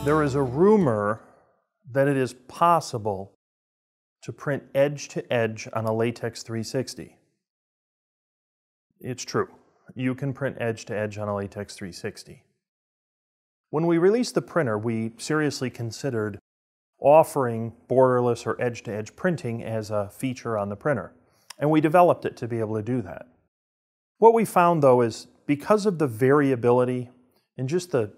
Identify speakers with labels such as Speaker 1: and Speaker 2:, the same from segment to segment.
Speaker 1: There is a rumor that it is possible to print edge to edge on a LaTeX 360. It's true. You can print edge to edge on a LaTeX 360. When we released the printer, we seriously considered offering borderless or edge to edge printing as a feature on the printer, and we developed it to be able to do that. What we found, though, is because of the variability and just the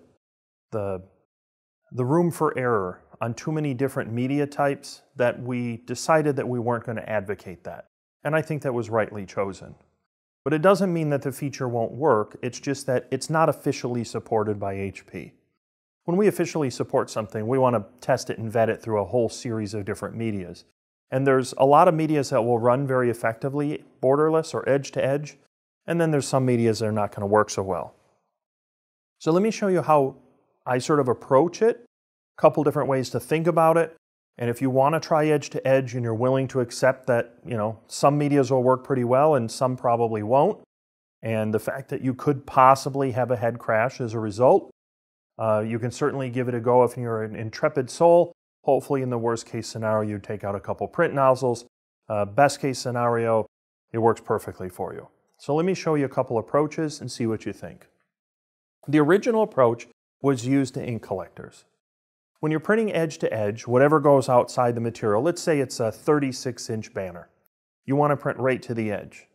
Speaker 1: room for error on too many different media types, that we decided that we weren't going to advocate that. And I think that was rightly chosen. But it doesn't mean that the feature won't work, it's just that it's not officially supported by HP. When we officially support something, we want to test it and vet it through a whole series of different medias. And there's a lot of medias that will run very effectively, borderless or edge to edge, and then there's some medias that are not going to work so well. So let me show you how I sort of approach it, a couple different ways to think about it, and if you want to try edge to edge and you're willing to accept that, some medias will work pretty well and some probably won't, and the fact that you could possibly have a head crash as a result, you can certainly give it a go if you're an intrepid soul. Hopefully in the worst case scenario, you take out a couple print nozzles. Best case scenario, it works perfectly for you. So let me show you a couple approaches and see what you think. The original approach was used to ink collectors. When you're printing edge to edge, whatever goes outside the material, let's say it's a 36-inch banner. You want to print right to the edge.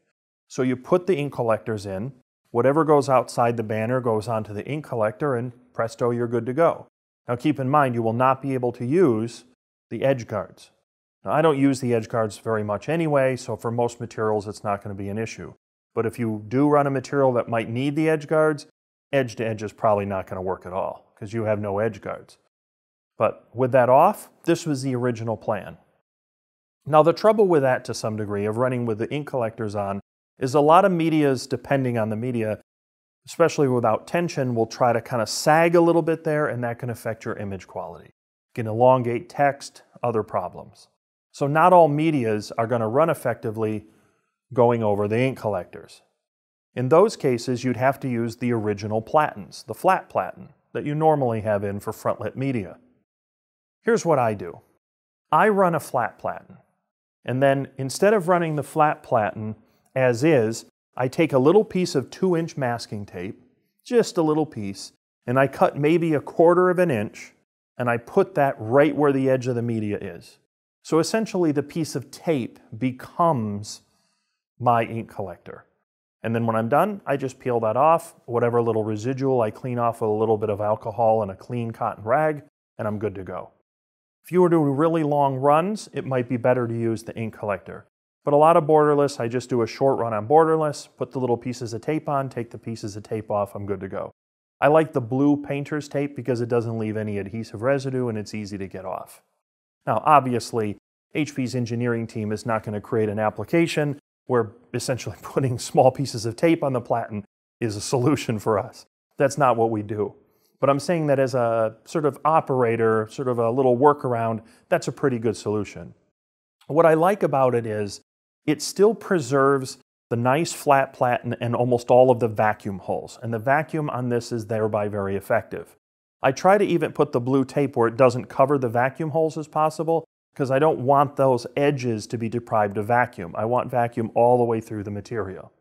Speaker 1: So you put the ink collectors in, whatever goes outside the banner goes onto the ink collector, and presto, you're good to go. Now keep in mind, you will not be able to use the edge guards. Now, I don't use the edge guards very much anyway, so for most materials it's not going to be an issue. But if you do run a material that might need the edge guards, edge to edge is probably not going to work at all because you have no edge guards. But with that off, this was the original plan. Now the trouble with that to some degree of running with the ink collectors on is a lot of medias, depending on the media, especially without tension, will try to kind of sag a little bit there, and that can affect your image quality. It can elongate text, other problems. So not all medias are going to run effectively going over the ink collectors. In those cases, you'd have to use the original platens, the flat platen that you normally have in for frontlit media. Here's what I do. I run a flat platen, and then instead of running the flat platen as is, I take a little piece of 2-inch masking tape, just a little piece, and I cut maybe 1/4 of an inch, and I put that right where the edge of the media is. So essentially the piece of tape becomes my ink collector. And then when I'm done, I just peel that off. Whatever little residual I clean off with a little bit of alcohol and a clean cotton rag, and I'm good to go. If you were to do really long runs, it might be better to use the ink collector. But a lot of borderless, I just do a short run on borderless, put the little pieces of tape on, take the pieces of tape off, I'm good to go. I like the blue painter's tape because it doesn't leave any adhesive residue and it's easy to get off. Now obviously, HP's engineering team is not going to create an application where essentially putting small pieces of tape on the platen is a solution for us. That's not what we do. But I'm saying that as a sort of operator, sort of a little workaround, that's a pretty good solution. What I like about it is it still preserves the nice flat platen and almost all of the vacuum holes. And the vacuum on this is thereby very effective. I try to even put the blue tape where it doesn't cover the vacuum holes as possible, because I don't want those edges to be deprived of vacuum. I want vacuum all the way through the material.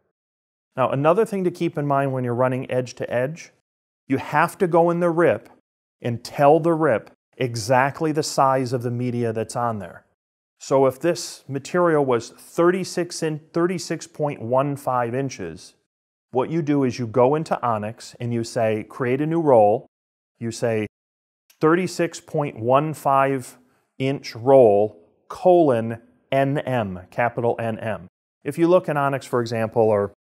Speaker 1: Now, another thing to keep in mind when you're running edge to edge, you have to go in the RIP and tell the RIP exactly the size of the media that's on there. So if this material was 36.15 inches, what you do is you go into Onyx and you say, create a new roll. You say 36.15 inch roll, (NM), capital NM. If you look in Onyx, for example, or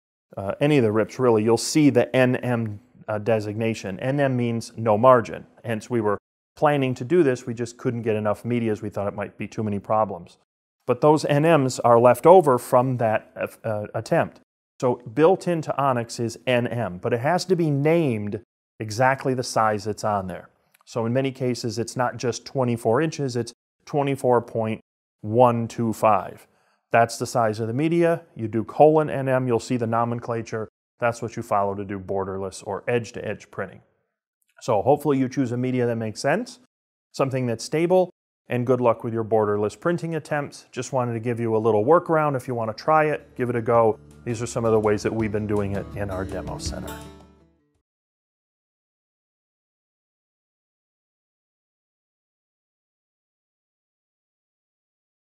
Speaker 1: any of the RIPs really, you'll see the NM designation. NM means no margin. Hence we were planning to do this, we just couldn't get enough media as we thought it might be too many problems. But those NMs are left over from that attempt. So built into Onyx is NM, but it has to be named exactly the size that's on there. So in many cases, it's not just 24 inches, it's 24.125. That's the size of the media. You do (NM), you'll see the nomenclature. That's what you follow to do borderless or edge-to-edge printing. So hopefully you choose a media that makes sense, something that's stable, and good luck with your borderless printing attempts. Just wanted to give you a little workaround. If you want to try it, give it a go. These are some of the ways that we've been doing it in our demo center.